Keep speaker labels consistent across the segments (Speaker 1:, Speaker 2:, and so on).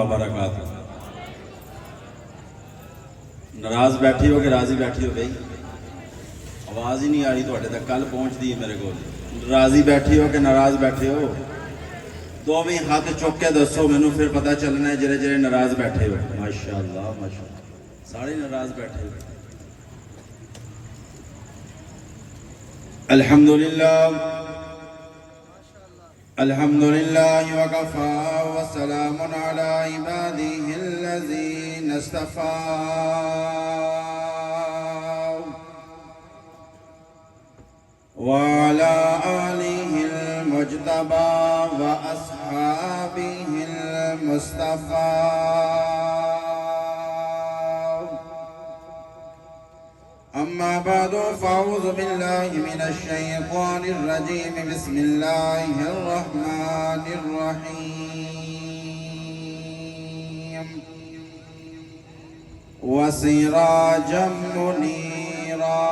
Speaker 1: وبرکاتہ۔ ناراض بیٹھی ہو کہ راضی بیٹھی ہو گئی؟ آواز ہی نہیں آ رہی تھوڑے تک، کل پہنچتی ہے میرے کو۔ راضی بیٹھی ہو کہ ناراض بیٹھے ہو؟ دو بھی ہاتھ چک کے دسو مینوں، پھر پتہ چلنا ہے جڑے جڑے ناراض بیٹھے ہو۔ ماشاءاللہ ماشاءاللہ، سارے ناراض بیٹھے ہو۔ الحمدللہ الحمدللہ وکفا وسلام علی عبادہ الذین اصطفی وعلی آلہ المجتبی واصحابہ المصطفی۔ اما بعد فاعوذ باللہ من الشیطان الرجیم، بسم اللہ الرحمن الرحیم۔ وسراجا منیرا،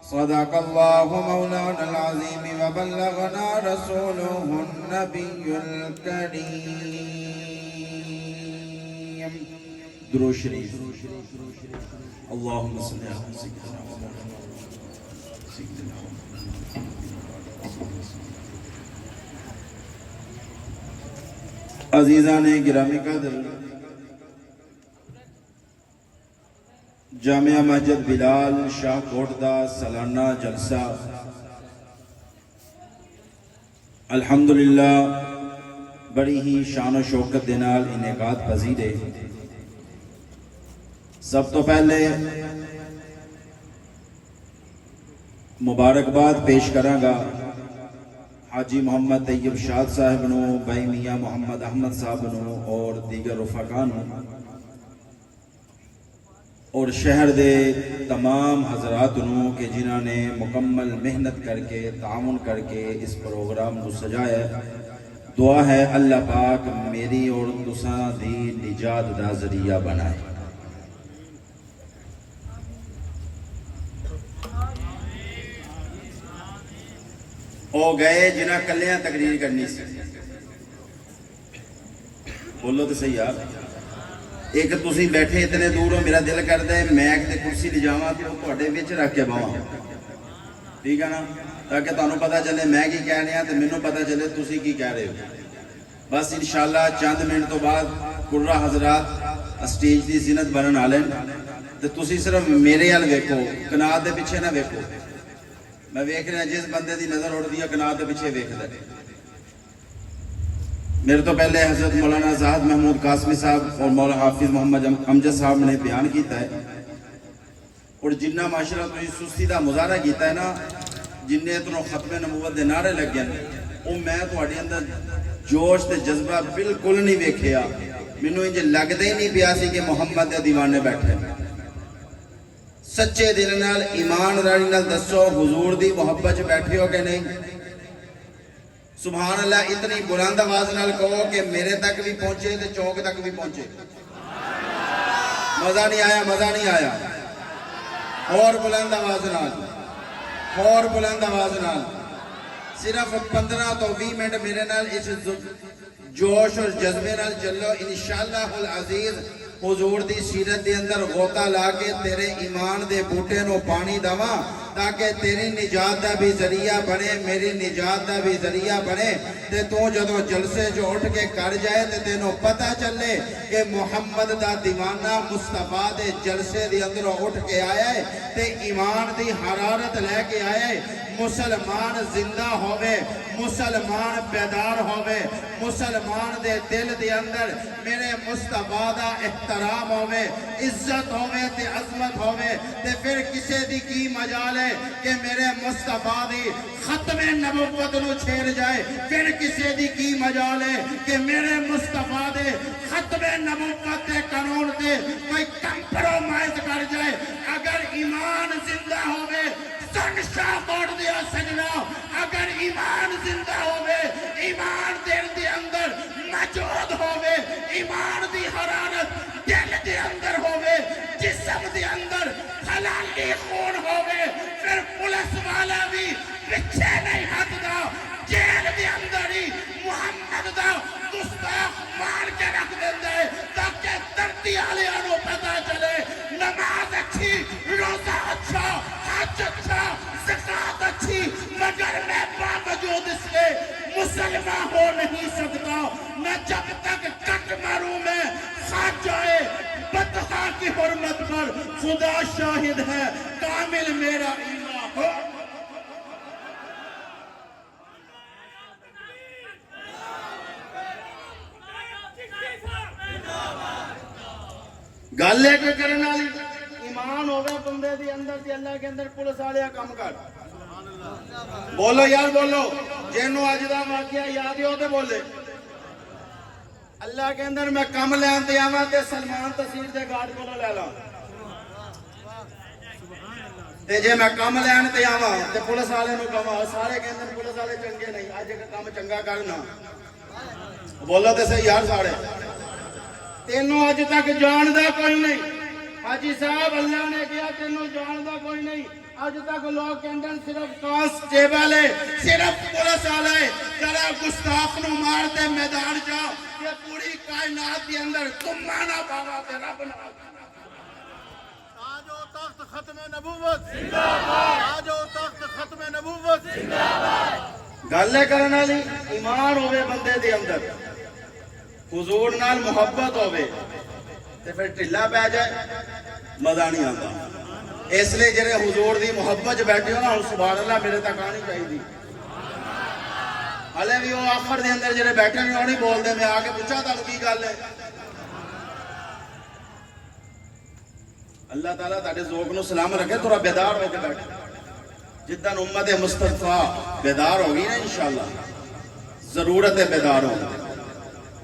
Speaker 1: صدق اللہ مولانا العظیم وبلغنا رسولہ النبی الکریم۔ درود شریف۔ اللہم صلی علی سیدنا عزیزان گرامی قدر، جامعہ مسجد بلال شاہ کوٹ دا سالانہ جلسہ الحمدللہ بڑی ہی شان و شوکت دے نال انعقاد پذیر ہے۔ سب تو پہلے مبارکباد پیش کراں گا حاجی محمد طیب شاد صاحب نو، بھائی میاں محمد احمد صاحب نو اور دیگر رفقا نو، اور شہر دے تمام حضرات نو کہ جنہاں نے مکمل محنت کر کے تعاون کر کے اس پروگرام کو سجایا ہے۔ دعا ہے اللہ پاک میری اور تساں دی نجات دا ذریعہ بنائے۔ او گئے جنہاں کلیاں تقریر کرنی سی، بولو تو صحیح یار۔ ایک تسی بیٹھے اتنے دور ہو، میرا دل کرتا ہے میں ایک کرسی لے جاواں تے او تہاڈے وچ رکھ کے باواں، ٹھیک ہے نا، تاکہ تانوں پتہ چلے میں کی کہہ رہا تے مینوں پتہ چلے تسی کی کہہ رہے ہو۔ بس انشاءاللہ چند منٹ تو بعد قرہ حضرات اسٹیج دی زینت بنن والے تے تسی صرف میرے ال ویکھو، کنات دے پیچھے نہ ویکھو۔ میں ویکھ رہا جس بندے دی نظر اڑ دی ہے کنات دے پیچھے ویکھ دے۔ میرے تو پہلے حضرت مولانا زاہد محمود قاسمی صاحب اور مولانا حافظ محمد امجد صاحب نے بیان کیتا ہے، اور جنہ معاشرہ تو سستی دا مظاہرہ کیتا ہے نا، جن نے اتنوں ختم نبوت دے نعرے لگ گئے، وہ میں تھوڑے اندر جوش تے جذبہ بالکل نہیں ویکھیا۔ مینوں انج لگدا ہی نہیں پیا سی کہ محمد دے دیوانے بیٹھے۔ سچے دل نال ایمان رانی نال دسو حضور دی محبت بیٹھے ہو کہ نہیں؟ سبحان اللہ اتنی بلند آواز نال کہو کہ میرے تک بھی پہنچے تے چوک تک بھی پہنچے۔ مزہ نہیں آیا، مزہ نہیں آیا۔ اور بلند آواز نال، اور بلند آواز نال۔ صرف 15 تو 20 منٹ میرے نال اس جوش اور جذبے نال چلو، انشاءاللہ العزیز حضور دی سیرت دے اندر غوطہ لا کے تیرے ایمان دے بوٹے نو پانی دوا، تاکہ تیری نجات دا بھی ذریعہ بنے، میری نجات دا بھی ذریعہ بنے۔ تے تو جدو جلسے جو اٹھ کے کر جائے تے تینوں پتہ چلے کہ محمد دا دیوانہ مصطفیٰ دے جلسے دے اندر اٹھ کے آیا ہے تے ایمان دی حرارت لے کے آیا ہے۔ مسلمان زندہ ہوئے، مسلمان بیدار ہوئے، مسلمان دے دل دے اندر میرے مصطفیٰ دا احترام ہوئے، عزت ہوئے تے عظمت ہوئے، تے پھر کسے دی کی مجال ہے کہ میرے مصطفیٰ دی ختم نبوت نو چھیڑ جائے، پھر کسے دی کی مجال ہے کہ میرے مصطفیٰ دے ختم نبوت دے قانون دے کوئی کمپرومائز کر جائے۔ اگر ایمان زندہ ہوئے سن شاہ کوٹ دیا سجنا، اگر ایمان زندہ ہوئے، ایمان دل دے اندر موجود ہوئے، ایمان دی حرارت دل دے اندر ہوئے، جسم دے اندر حلالی خون ہوئے، پھر پولیس والا بھی پیچھے نہیں ہٹدا، جیل دے اندر ہی محمد پورا ہو نہیں سکتا میں جب تک کٹ ماروں میں خواجہ بطحا کی حرمت پر خدا شاہد ہے کامل میرا ایمان ہو گالے کے کرنا لی ایمان ہوگا بندے دی اندر دی اللہ کے اندر پولیس آلیا کام کر بولو یار بولو جنہوں آجدہ واقعہ یاد ہوتے بولے اللہ کے اندر میں کم لے آنتے آماتے سلمان تصیر دے گاڑ کو لے لا تے جے میں کم لے آنتے آماتے پولیس آلے نو کم سارے کے اندر پولیس آلے چنگے نہیں آج کا کام چنگا کرنا بولو تے سے یار سارے تینوں آج تک جان دا کوئی نہیں حاجی صاحب اللہ نے کیا تینوں جان دا کوئی نہیں آج تک لوگ کہندن صرف کانسٹیبل ہے صرف پولیس والے ذرا گستاخ نو مار دے میدان جا یہ پوری کائنات کے اندر تم مانا بابا تے رب نہ
Speaker 2: آجو تخت ختم نبوت زندہ باد آجو تخت ختم نبوت زندہ باد
Speaker 1: گل کرن والی ایمان ہوے بندے دے اندر حضور نال محبت ہوے تے پھر ٹھلا پے جائے مزہ نہیں آتا اس لیے جڑے حضور دی محبت بیٹھے ہو نا سبحان اللہ میرے تک آنی چاہیے ہلے بھی وہ آخر دے اندر جڑے بیٹھے نہیں وہ نہیں بولتے میں آ کے پوچھا تھا کی گل ہے اللہ تعالیٰ تاڑے ذوق نو سلام رکھے تھوڑا بیدار ہوئے تھے بیٹھے جدن امت مصطفیٰ بیدار ہوگی نا انشاءاللہ ضرورت ہے بیدار ہوگی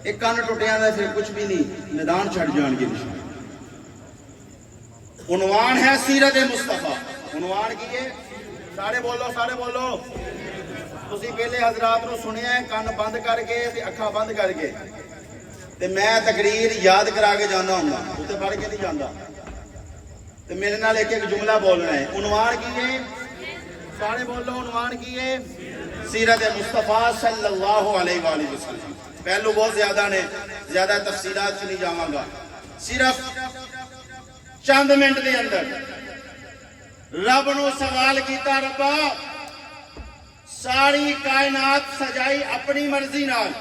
Speaker 1: ایک کان ٹوٹیاں دے پھر کچھ بھی نہیں میدان چھڑ جان گے انشاءاللہ عنوان ہے سیرت مصطفیٰ عنوان کی ہے سارے بولو تسی پہلے حضرات نو سنیا ہے کان بند کر کے اکھا بند کر کے تے میں تقریر یاد کرا کے جانا ہوں گا تو تے پڑھ کے نہیں جانا تے میرے نال ایک ایک جملہ بولنا ہے عنوان کی ہے سارے بولو عنوان کی ہے سیرت مصطفیٰ صلی اللہ علیہ وآلہ وسلم پہلو بہت زیادہ نے زیادہ تفصیلات سے نہیں جاواں گا صرف چند منٹ دے اندر رب نو سوال کیتا ربا ساری کائنات سجائی اپنی مرضی نال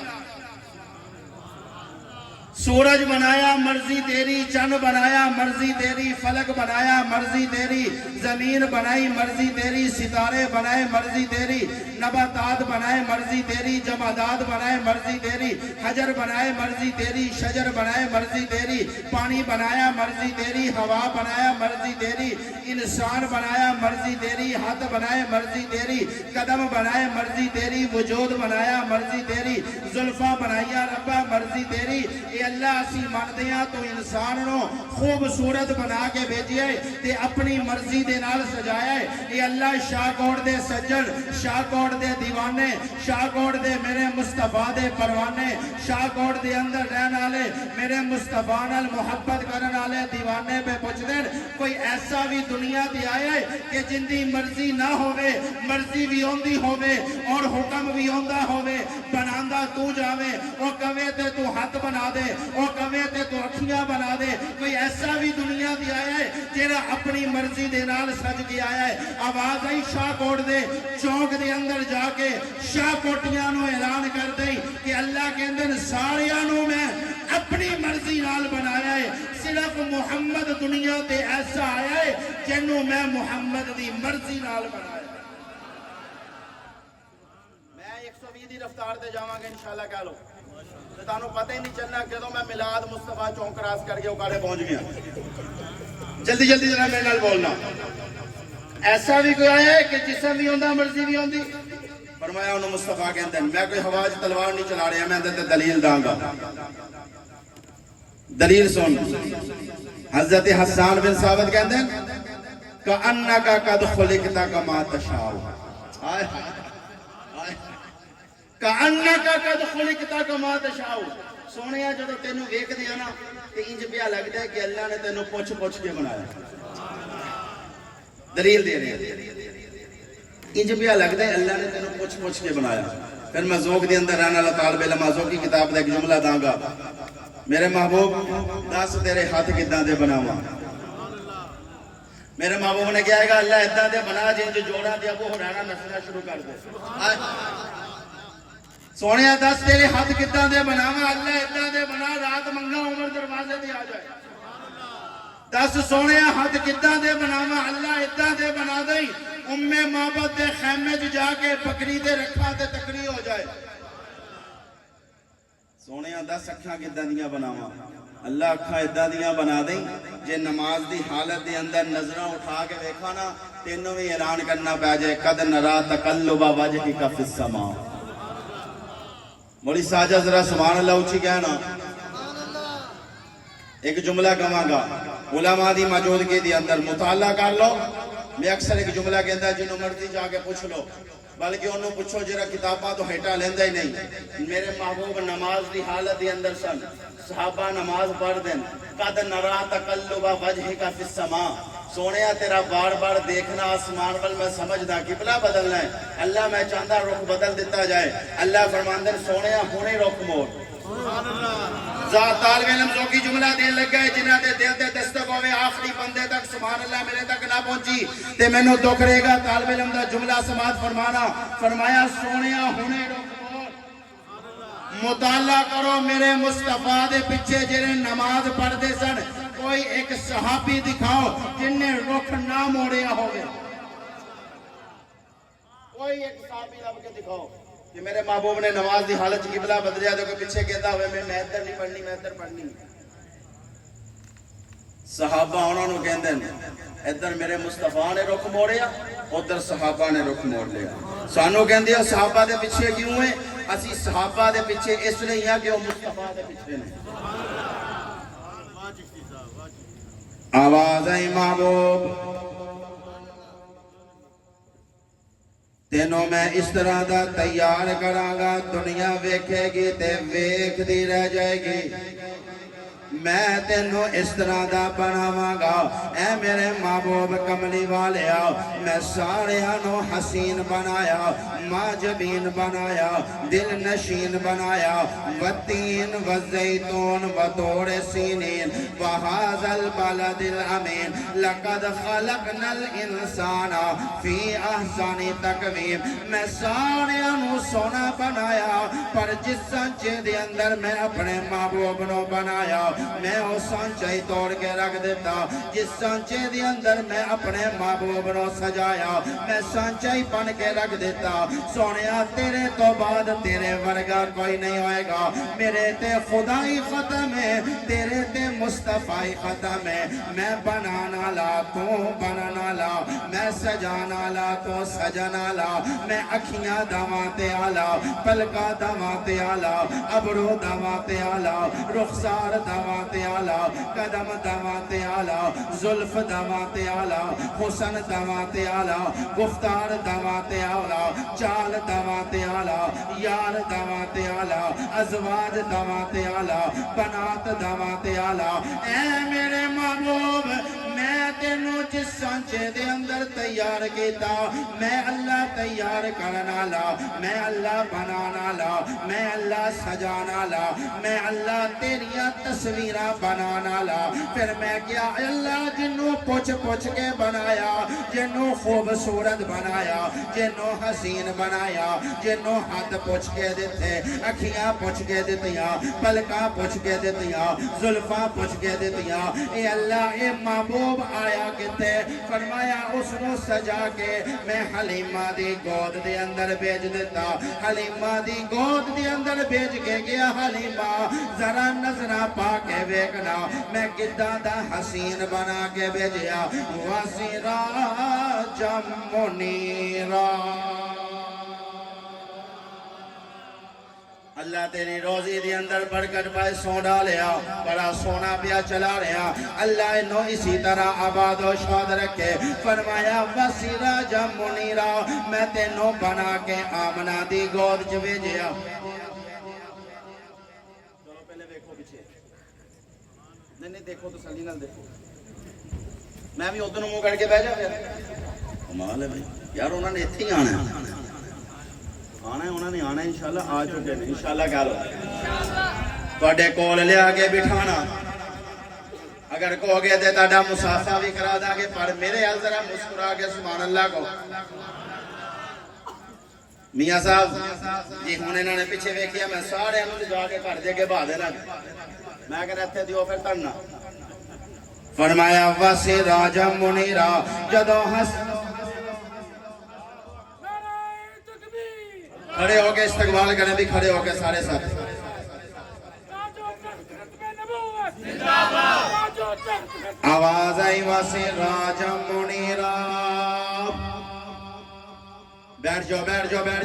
Speaker 1: سورج بنایا مرضی تیری چند بنایا مرضی تیری فلک بنایا مرضی تیری زمین بنائی مرضی تیری ستارے بنائے مرضی تیری نباتات بنائے مرضی تیری جمادات بنائے مرضی تیری حجر بنائے مرضی تیری شجر بنائے مرضی تیری پانی بنایا مرضی تیری ہوا بنایا مرضی تیری انسان بنایا مرضی تیری ہاتھ بنائے مرضی تیری قدم بنائے مرضی تیری وجود بنایا مرضی تیری زلفاں بنایا ربا مرضی تیری اے اللہ اسی مندیاں تو انسان نو خوبصورت بنا کے بھیجیا ہے تے اپنی مرضی دے نال سجایا ہے اے اللہ شاہ کوٹ دے سجن شاہ کوٹ دے دیوانے شاہ کوٹ دے میرے مصطفیٰ دے پروانے شاہ کوٹ دے اندر رہن والے میرے مصطفیٰ نال محبت کرن والے دیوانے پہ پوچھ دین کوئی ایسا بھی دنیا تے آیا ہے کہ جن دی مرضی نہ ہوے مرضی بھی ہوندی ہوے اور حکم بھی ہوندا ہوے بناندا تو جاوے او کہے تے تو ہاتھ بنا دے او کہے تے تو اکھیاں بنا دے کوئی ایسا بھی دنیا تے آیا ہے جڑا اپنی مرضی دے نال سج کے آیا ہے آواز آئی شاہ کوٹ دے چوک دے اندر جا کے شاہ کوٹیاں نو اعلان کر دئی کہ اللہ کے اندر ساریاں نو میں اپنی مرضی نال بنایا ہے صرف محمد دنیا تے ایسا آیا ہے جنوں میں محمد دی مرضی نال بنایا میں 120 دی رفتار تے جاواں گا انشاءاللہ کہہ لو تے تانوں پتہ ہی نہیں چلنا کدوں میں میلاد مصطفیٰ چوک کراس کر کے اوکاڑے پہنچ گیا جلدی ذرا میرے نال بولنا ایسا بھی کوئی آیا ہے کہ جسم بھی ہوندا مرضی بھی ہوندی فرمایا انہوں مصطفیٰ کے اندر میں کوئی ہوا تلوار نہیں چلا رہا میں اندر تے دلیل داں گا دلیل سن حضرت حسان بن ثابت کہندے ہیں کأنک قد خلقت کما تشاء کأنک قد خلقت کما تشاء سونیا جدوں تینوں ویکھدے ہاں نا تے انج پیا لگدا ہے کہ اللہ نے تینوں پوچھ کے بنایا دلیل دے رہے ہیں انج پیا لگدا ہے اللہ نے تینوں پوچھ کے بنایا پھر میں ذوق دے اندر رہن والا طالب علم ذوق کی کتاب دا ایک جملہ داں گا میرے محبوب دس تیرے ہاتھ کداں دے بناواں میرے محبوب نے کیا ہے گا اللہ اداں دے بنا جنج جوڑا دے ابو ہریرہ نسنا شروع کر دے سونیا دس تیرے ہاتھ کتنا دے بناوا اللہ اتنا دے بنا رات منگا عمر دروازے دے آ جائے دس سونیا ہاتھ کتنا دے بناوا اللہ اتنا دے بنا دے ام محبت دے خیمے جا کے بکری دے رکھا تے تکڑی ہو جائے سونیا دس اکھاں کتنا دیا بناوا اللہ اکھاں اتنا دیا بنا دیں جے نماز دی حالت دے اندر نظرہ اٹھا کے دیکھا نا تینوں بھی اعلان کرنا پہ جائے قد نرا تقلب وجہک فی السماء مولی ساجہ ذرا سبحان اللہ اچھی کہنا ایک جملہ کہاں گا علماء دی موجودگی دی اندر مطالعہ کر لو میں اکثر ایک جملہ کہتا ہے جنہوں مرضی جا کے پوچھ لو بلکہ انہوں پوچھو جرا کتابہ تو ہیٹا لیندہ ہی نہیں میرے محبوب نماز دی حالت دی اندر سن صحابہ نماز پڑھ دیں قد نرا تقلب وجہک فی السماء سونیا تیرا بار بار دیکھنا آسمان پر میں سمجھنا قبلہ بدلنا ہے اللہ میں چاہتا رخ بدل دیتا جائے اللہ فرماندر سونیا ہونے رخ موڑ طالب علم ذوقی جملہ دین لگ گئے جنہ دے دل دے دستک ہوئے آخری بندے تک سبحان اللہ میرے تک نہ پہنچی تے میں نو دکھ رہے گا طالب علم دا جملہ سماعت فرمانا فرمایا سونیا ہونے رخ موڑ مطالعہ کرو میرے مصطفیٰ دے پچھے جنہیں نماز پڑھ دے سن کوئی ایک صحابی دکھاؤ جن نے رخ نہ موڑیا ہوگے کوئی ایک صحابی لب کے دکھاؤ کہ میرے محبوب نے نماز دی حالت قبلہ بدلیا تو کوئی پیچھے کہتا ہوئے میں ادھر نہیں پڑھنی میں ادھر پڑھنی صحابہ انہوں نے کہندے ہیں ادھر میرے مصطفیٰ نے رخ موڑیا ادھر صحابہ نے رخ موڑ لیا سانو کہندے ہیں صحابہ دے پیچھے کیوں ہیں اسی صحابہ دے پیچھے اس لیے ہیں کہ وہ مصطفیٰ دے پیچھے نے آواز ہے محبوب تینوں میں اس طرح دا تیار کرانگا دنیا ویکھے گی تے ویکھ دی رہ جائے گی میں تینوں اس طرح دا بناواں گا اے میرے محبوب کملی والیا میں سارے انو حسین بنایا ماجبین بنایا دل نشین بنایا والتین والزیتون وطور سینین وہذا البلد الامین لقد خلقنا الانسان فی احسن تقویم میں سارے انو سونا بنایا پر جس سانچے دے اندر میں اپنے محبوب نو بنایا میں وہ سانچے توڑ کے رکھ دیتا جس سانچے دے اندر میں اپنے محبوب نو سجایا میں سانچے بن کے رکھ دیتا سونیا تیرے تو بعد تیرے ورگا کوئی نہیں ہوئے گا میرے تے خدائی ختم ہے تیرے تے مصطفیٰ ختم ہے میں بنانا لا تو بنانا لا میں سجانا لا تو سجانا لا میں اکھیاں دماتے آلا پلکا دماتے آلا ابرو دماتے آلا رخسار دماتے آلا قدم دماتے آلا زلف دماتے آلا حسن دماتے آلا گفتار دماتے آلا چال دماتے آلا یار دماتے آلا ازواج دماتے آلا بنات دماتے آلا اے میرے محبوب میں تینوں جس سانچے دے اندر تیار کیتا میں اللہ تیار کرنا لا میں اللہ بنانا لا میں اللہ سجانا لا میں اللہ تیریاں تصویرہ بنانا لا پھر میں کیا اللہ جنوں پوچھ پوچھ کے بنایا جنوں خوبصورت بنایا جنوں حسین بنایا جنوں ہاتھ پوچھ کے دیتے اکھیاں پوچھ کے دیتیاں پلکاں پوچھ کے دیتیاں زلفاں پوچھ کے دیتیاں اے اللہ اے محبوب آیا کتے فرمایا اس نو سجا کے میں حلیمہ دی گود دے اندر بیج دیتا حلیمہ دی گود دے اندر بیج کے گیا حلیمہ ذرا نظرہ پا کے بیکنا میں کدہ دا حسین بنا کے بیجیا وَسِرَا جَمُّنِيرًا اللہ تیری روزی دی اندر برکت پائے سونا لیا بڑا سونا پیا چلا رہا اللہ انہوں اسی طرح آباد و شاد رکھے فرمایا وَسِرَاجًا مُنِيرًا میں تینوں بنا کے آمنہ دی گود چوے جیا چلو پہلے دیکھو پیچھے نہیں دیکھو تو سلی نال دیکھو میں بھی ادھر منہ کر کے بیٹھ جا پھر کمال ہے بھائی یار انہوں نے اتھے ہی آنا ہے آنا ہے انہوں نے آنا ہے انشاءاللہ آ چکے ہیں انشاءاللہ کہہ لو توڑے کول لے آگے بٹھانا اگر کہو گے دے تاڑا مسافہ بھی کرا دا گے پر میرے حال ذرا مسکرا کے سبحان اللہ کو میاں صاحب جی ہوں انہوں نے پیچھے ویکھیا میں سارے جا کے گھر دے کے بہا دینا میں کہنا اتنے دیو پھر تڑنا فرمایا واسی راجا منیرا جدو ہس کھڑے ہو کے استقبال کریں بھی کھڑے ہو کے سارے ساتھ آواز آئی واسی راجا منیرا بیٹھ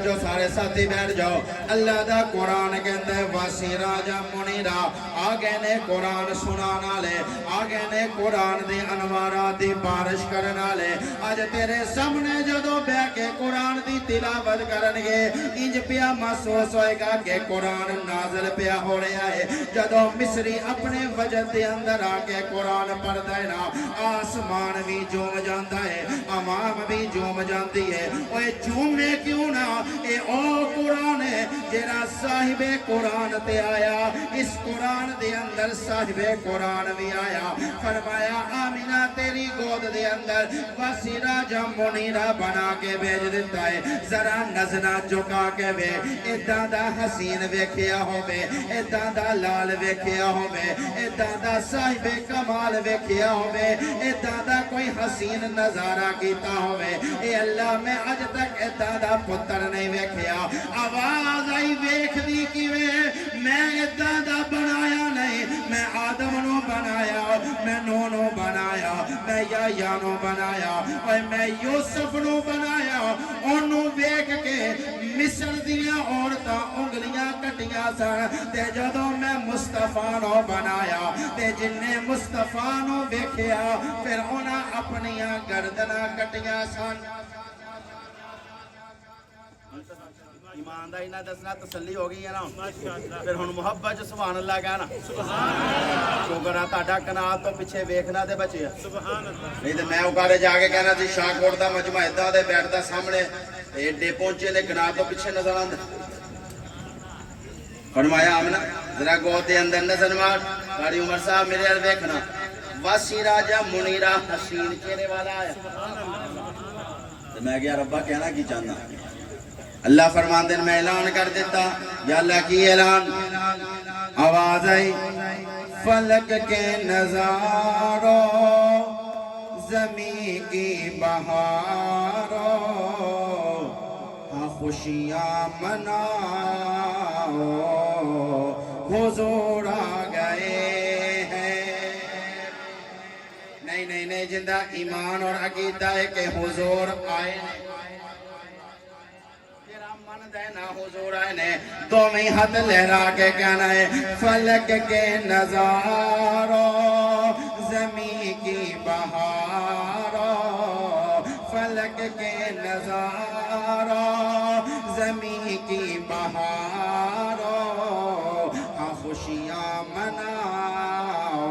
Speaker 1: جاؤ سارے ساتھی بیٹھ جاؤ اللہ دا قرآن کہتا ہے واسی راجا منیرا آگے نے قرآن سنانا لے آگے نے قرآن دی انوارات دی بارش کرنا لے آج تیرے سامنے جدو بے کے قرآن دی تلاوت کرنگے انج پیا محسوس ہوئے گا کہ قرآن نازل پیا ہو رہا ہے جدو مصری اپنے وجد دے اندر آکے قرآن پڑھ دینا آسمان بھی جوم جانتا ہے امام بھی جوم جانتی ہے اوہ میں کیوں نہ اے او قرآن ہے جیرا صاحب قرآن تے آیا اس قرآن دے اندر صاحب قرآن بھی آیا فرمایا آمینہ تیری گود دے اندر واسی راجا منیرا بنا کے بھیج دیتا ہے ذرا نظرہ جھکا کے بے اے دادا حسین ویکھیا ہو بے اے دادا لال ویکھیا ہو بے اے دادا صاحب کمال ویکھیا ہو بے اے دادا کوئی حسین نظارہ کیتا ہو بے اے اللہ میں اج تک اے دادا پتر نہیں ویکھیا آواز آئی ویکھ دی کیویں میں دادا بنایا نہیں میں آدم نو بنایا میں نوح نو بنایا میں یحییٰ نو بنایا اور میں یوسف نو بنایا انہوں ویکھ کے مصر دیاں عورتاں انگلیاں کٹیاں سن تے جدوں میں مصطفیٰ نو بنایا تے جن نے مصطفیٰ نو ویکھیا پھر انہاں اپنیاں گردناں کٹیاں سن ایمان دا انہاں دسنا تسلی ہو گئی ہے نا پھر ہن محبت جو سبحان اللہ کہنا شکر ہے تہاڈا کنال تو پیچھے ویکھنا تے بچیا نہیں تے میں اوکارے جا کے کہنا سی شاہ کوٹ دا مجمع ادھا دے بیٹھدا سامنے ایڈے پہنچے نے کنال تو پیچھے نظر آندا فرمایا آمنہ ذرا گود دے اندر نظر مار قاری عمر صاحب میرے ال ویکھنا واسی راجا منیرا حسین چہرے والا آیا تو میں گیا ربا کہنا کی چاہنا اللہ فرمان دن میں اعلان کر دیتا یا اللہ کی اعلان آواز آئی فلک کے نظاروں زمین کی بہاروں ہاں خوشیاں مناؤ حضور آ گئے ہیں نہیں زندہ ایمان اور عقیدہ ہے کہ حضور آئے دینا حضور آئے نے تو میں ہاتھ لہرا کے کہنا ہے فلک کے نظاروں زمین کی بہاروں فلک کے نظاروں زمین کی بہاروں ہاں خوشیاں مناؤ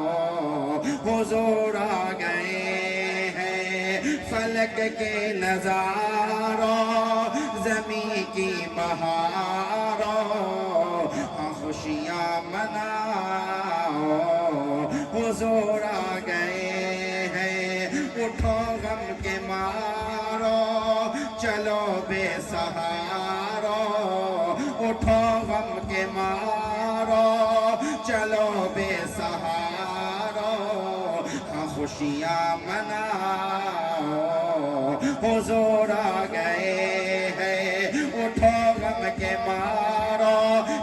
Speaker 1: حضور آ گئے ہیں فلک کے نظاروں زمین کی بہاروں ہاں خوشیاں مناؤ حضور آ گئے ہیں اٹھو غم کے مارو چلو بے سہارو اٹھو غم کے مارو چلو بے سہارو ہاں خوشیاں مناؤ حضور آ گئے اٹھو غم کے مارو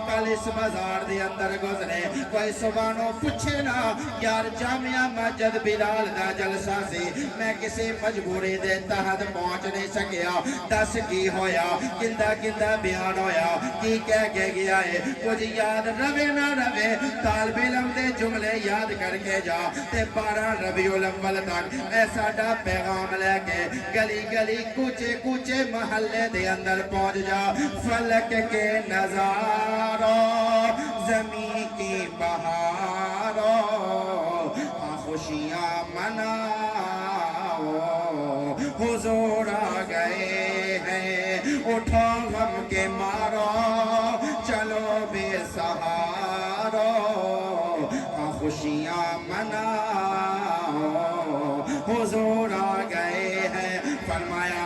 Speaker 1: کل اس بازار دے اندر گزرے کوئی سبانو پوچھے نا یار جامعہ مسجد بلال دا جلسہ سی میں کسی مجبوری دے تحت پہنچ نہیں سکیا دس کی ہویا کندہ بیان ہویا کی کہہ کے گیا ہے کچھ یاد روے نہ روے طالب علم دے جملے یاد کر کے جا تے 12 ربیع الاول تک ایسا ڈا پیغام لے کے گلی گلی کوچے محلے دے اندر پہنچ جا فلک کے نظاروں زمین کی بہاروں ہاں خوشیاں مناؤ حضور آ گئے ہیں اٹھو غم کے مارو چلو بے سہارو ہاں خوشیاں مناؤ حضور آ گئے ہیں فرمایا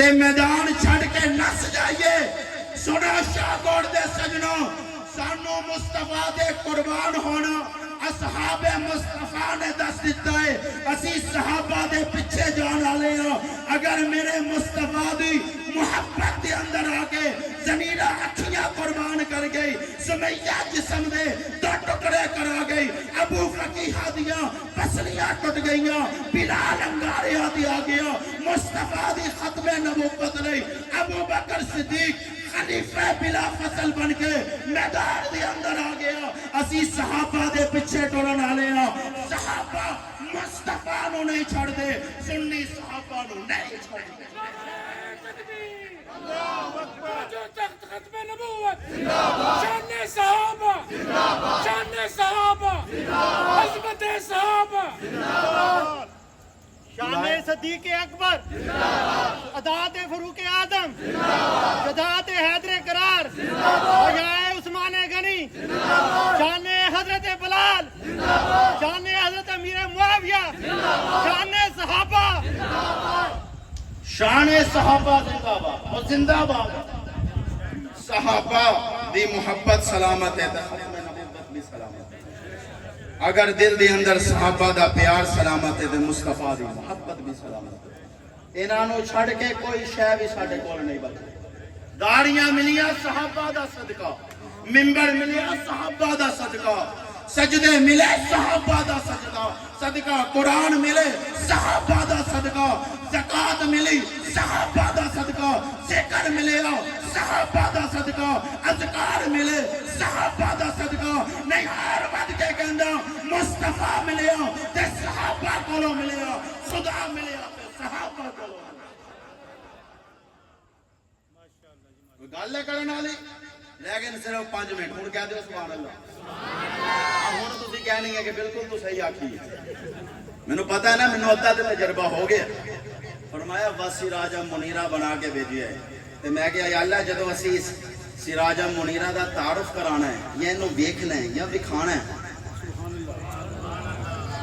Speaker 1: تے میدان چھڑ کے نس جائیے سنا شاہ گوڑ دے سجنوں سانو مصطفیٰ دے قربان ہونا اصحاب مصطفیٰ نے دس دیتا ہے اسی صحابہ دے پچھے جان آلے ہو اگر میرے مصطفیٰ دی محبت دے اندر آگے زنیرہ اکھیاں قربان کر گئی سمیہ جسم دے دو ٹکڑے کرا گئی ابو فقیہ دیا پسلیاں ٹٹ گئیاں بلال انگاریاں دیا گیا مصطفیٰ دی ختم نبوت لئی ابو بکر صدیق خلیفہ بلا فصل بن کے میدان دے اندر آ گیا اسی صحابہ دے پچھے ٹورن آلے ہیں صحابہ مصطفیٰ نو نہیں چھڑ دے سنی صحابہ نو نہیں چھڑ دے
Speaker 2: جو تخت ختم نبوت شان صحابہ شان صحابہ عظمت صحابہ شان صدیق اکبر عدالت فاروق اعظم شجاعت حیدر قرار حیاء عثمان غنی شان حضرت بلال شان حضرت امیر معاویہ شان صحابہ
Speaker 1: شان صحابہ زندہ باد اور زندہ باد صحابہ دی محبت سلامت ہے تے ختم نبوت بھی سلامت ہے اگر دل دی اندر صحابہ دا پیار سلامت ہے تے مصطفیٰ دی محبت بھی سلامت ہے انہاں نو چھڑ کے کوئی شے بھی ساڈے کول نہیں بچی داڑیاں ملیاں صحابہ دا صدقہ منبر ملیا صحابہ دا صدقہ سجدے ملے صحابہ دا صدقہ قرآن ملے صحابہ دا صدقہ زکاة ملی صحابہ دا صدقہ ذکر ملے صحابہ دا صدقہ اذکار ملے صحابہ دا صدقہ نہیں ہر بد کے کہندہ مصطفیٰ ملے تے صحابہ کولو ملے خدا ملے تے صحابہ کولو کوئی گل ہے کرنے والی لیکن صرف 5 منٹ ہوں کہہ دو سبحان اللہ ہوں تسی کہنی ہے کہ بالکل تو صحیح آکھی میں نے پتا ہے نا میں نے ہوتا تو تجربہ ہو گیا فرمایا بس سراجہ منیرہ بنا کے بھیجیا ہے تو میں کہا یا اللہ جدو اسی سراجہ منیرہ دا تعارف کرانا ہے یا انہوں بیکھنا ہے یا بکھانا ہے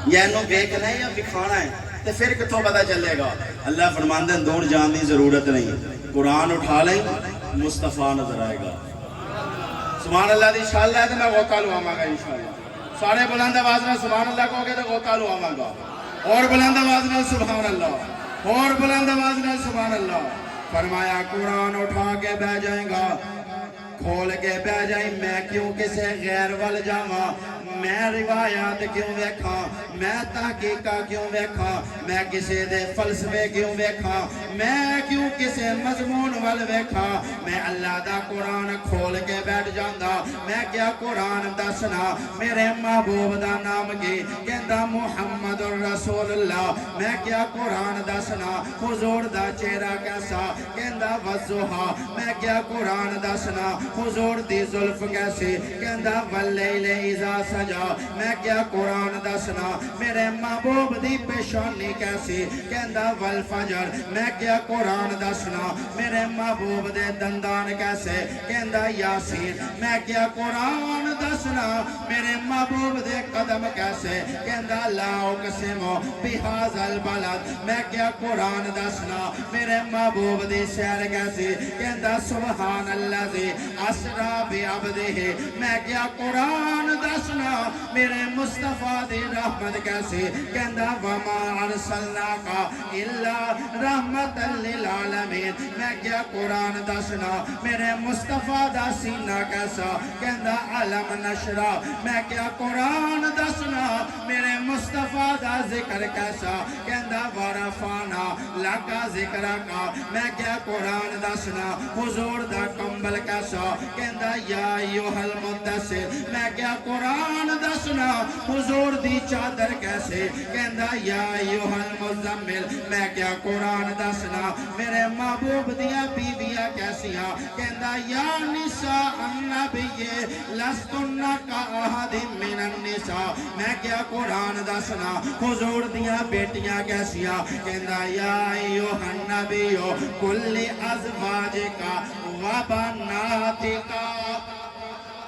Speaker 1: یا انہوں بیکھنا ہے یا بکھانا ہے تو پھر کتوں پتا چلے گا اللہ فرماندن دور جان دی ضرورت نہیں قرآن اٹھا لیں مصطفیٰ نظر آئے گا سبحان اللہ دی انشاءاللہ ہے تو میں غوطہ لوں آماں گا انشاءاللہ سارے بلند آواز میں سبحان اللہ کہو گے تو غوطہ لوں آماں گا اور بلند آواز میں سبحان اللہ اور بلند آواز میں سبحان اللہ فرمایا قرآن اٹھا کے بہ جائیں گا کھول کے بہ جائیں میں کیوں کسے غیر وال جاواں میں روایات کیوں ویکھا میں تحقیقہ کیوں ویکھا میں کسے دے فلسفے کیوں ویکھا میں کیوں کسے مضمون وال ویکھا میں اللہ دا قرآن کھول کے بیٹھ جاندہ میں کیا قرآن دسنا میرے محبوب دا نام کی کہندہ محمد الرسول اللہ میں کیا قرآن دسنا حضور دا چہرہ کیسا کہندہ وضحا میں کیا قرآن دسنا حضور دی ظلف کیسی کہندہ واللیل اذا سجا میں کیا قرآن دسنا میرے محبوب دی پیشانی کیسی کہندہ والفجر میں کیا قرآن دسنا میرے محبوب دے دندان کیسے کہندہ یاسین میں کیا قرآن دسنا میرے محبوب دے قدم کیسے کہندہ لا اقسم بہذا البلد میں کیا قرآن دسنا میرے محبوب دی سیر کیسی کہندہ سبحان اللہ اسرا بعبدہ میں کیا قرآن دسنا میرے مصطفیٰ دی رحمت کیسی کہندہ وما ارسلناکا الا رحمت للعالمین میں کیا قرآن دسنا میرے مصطفیٰ دا سینہ کیسا کہندہ علم نشرہ میں کیا قرآن دسنا میرے مصطفیٰ دا ذکر کیسا کہندہ ورفانا لکا ذکرہ کا میں کیا قرآن دسنا حضور دا کمبل کیسا کہندہ یا ایوہ المدثر میں کیا قرآن دسنا حضور دی چادر کیسے کہندہ یا ایوہ المزمل میں کیا قرآن دسنا میرے محبوب دیا بیویا کیسیا کہندہ یا نساء النبی لستن کا احد من النساء میں کیا قرآن دسنا حضور دیا بیٹیاں کیسیا کہندہ یا ایوہ النبی کل ازواج کا وبنات کا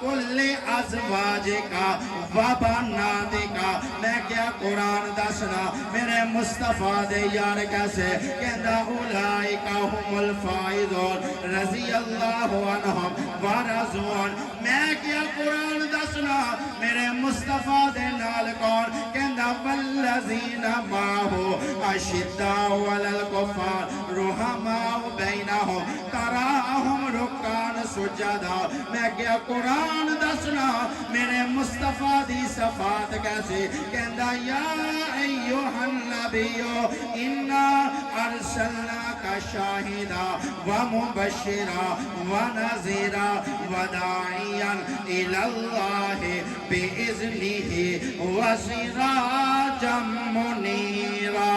Speaker 1: کل ازواج کا وبنات کا میں کیا قرآن دسنا میرے مصطفیٰ دے یار کیسے کہندا اولائکا ہم الفائزون رضی اللہ عنہم ورضوان میں کیا قرآن دسنا میرے مصطفیٰ دے نال کون کہندا والذین معہو اشداء علی الکفار رحماء بینہم تراہم رکعان سجدا میں کیا قرآن دسنا میرے مصطفیٰ دی صفات کیسے کہندا یا ایوہ النبیو انا ارسلناک شاہدا ومبشرا ونذیرا وداعیا الاللہ بإذنہ وسراجا منیرا